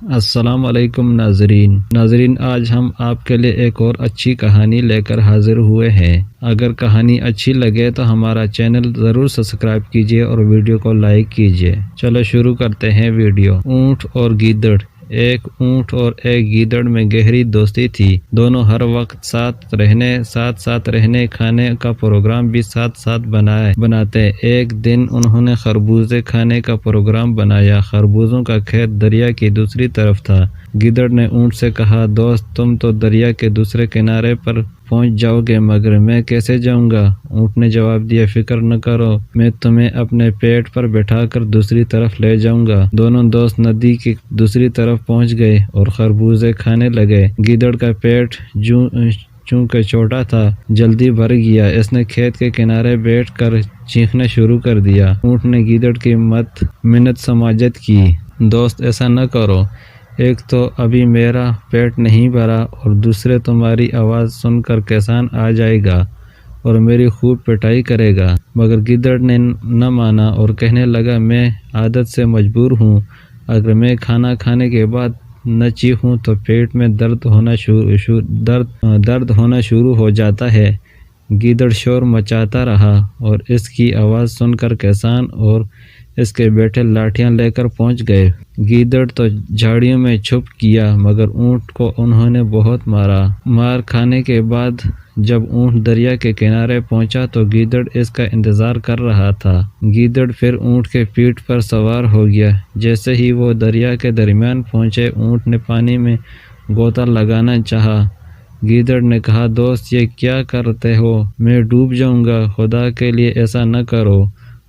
السلام علیکم ناظرین، آج ہم آپ کے لیے ایک اور اچھی کہانی لے کر حاضر ہوئے ہیں۔ اگر کہانی اچھی لگے تو ہمارا چینل ضرور سبسکرائب کیجیے اور ویڈیو کو لائک کیجیے۔ چلو شروع کرتے ہیں ویڈیو۔ اونٹ اور گیدڑ۔ ایک اونٹ اور ایک گیدڑ میں گہری دوستی تھی۔ دونوں ہر وقت ساتھ رہنے، کھانے کا پروگرام بھی ساتھ بناتے۔ ایک دن انہوں نے خربوزے کھانے کا پروگرام بنایا۔ خربوزوں کا کھیت دریا کی دوسری طرف تھا۔ گیدڑ نے اونٹ سے کہا، دوست تم تو دریا کے دوسرے کنارے پر پہنچ جاؤ گے، مگر میں کیسے جاؤں گا؟ اونٹ نے جواب دیا، فکر نہ کرو، میں تمہیں اپنے پیٹ پر بٹھا کر دوسری طرف لے جاؤں گا۔ دونوں دوست ندی کی دوسری طرف پہنچ گئے اور خربوزے کھانے لگے۔ گیدڑ کا پیٹ چونکہ چھوٹا تھا، جلدی بھر گیا۔ اس نے کھیت کے کنارے بیٹھ کر چیخنا شروع کر دیا۔ اونٹ نے گیدڑ کی منت سماجت کی، دوست ایسا نہ کرو، ایک تو ابھی میرا پیٹ نہیں بھرا اور دوسرے تمہاری آواز سن کر کسان آ جائے گا اور میری خوب پٹائی کرے گا۔ مگر گیدڑ نے نہ مانا اور کہنے لگا، میں عادت سے مجبور ہوں، اگر میں کھانا کھانے کے بعد نہ چیخوں تو پیٹ میں درد ہونا شروع ہو جاتا ہے۔ گیدڑ شور مچاتا رہا اور اس کی آواز سن کر کسان اور اس کے بیٹے لاٹھیاں لے کر پہنچ گئے۔ گیدڑ تو جھاڑیوں میں چھپ گیا، مگر اونٹ کو انہوں نے بہت مارا۔ مار کھانے کے بعد جب اونٹ دریا کے کنارے پہنچا تو گیدڑ اس کا انتظار کر رہا تھا۔ گیدڑ پھر اونٹ کے پیٹھ پر سوار ہو گیا۔ جیسے ہی وہ دریا کے درمیان پہنچے، اونٹ نے پانی میں غوطہ لگانا چاہا۔ گیدڑ نے کہا، دوست یہ کیا کرتے ہو؟ میں ڈوب جاؤں گا، خدا کے لیے ایسا نہ کرو۔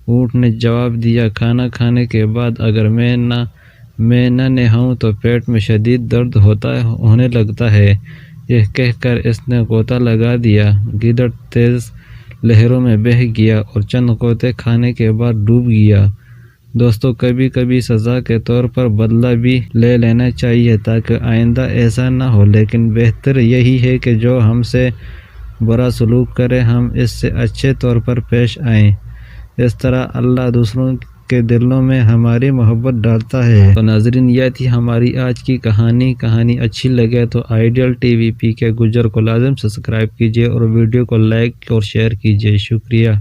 اونٹ نے جواب دیا، کھانا کھانے کے بعد اگر میں نہ نہاؤں تو پیٹ میں شدید درد ہونے لگتا ہے۔ یہ کہہ کر اس نے غوطہ لگا دیا۔ گیدڑ تیز لہروں میں بہہ گیا اور چند غوطے کھانے کے بعد ڈوب گیا۔ دوستو، کبھی کبھی سزا کے طور پر بدلہ بھی لے لینا چاہیے تاکہ آئندہ ایسا نہ ہو، لیکن بہتر یہی ہے کہ جو ہم سے برا سلوک کرے ہم اس سے اچھے طور پر پیش آئیں۔ اس طرح اللہ دوسروں کے دلوں میں ہماری محبت ڈالتا ہے۔ تو ناظرین، یہ تھی ہماری آج کی کہانی اچھی لگے تو آئیڈیل ٹی وی پی کے گجر کو لازم سبسکرائب کیجیے اور ویڈیو کو لائک اور شیئر کیجیے۔ شکریہ۔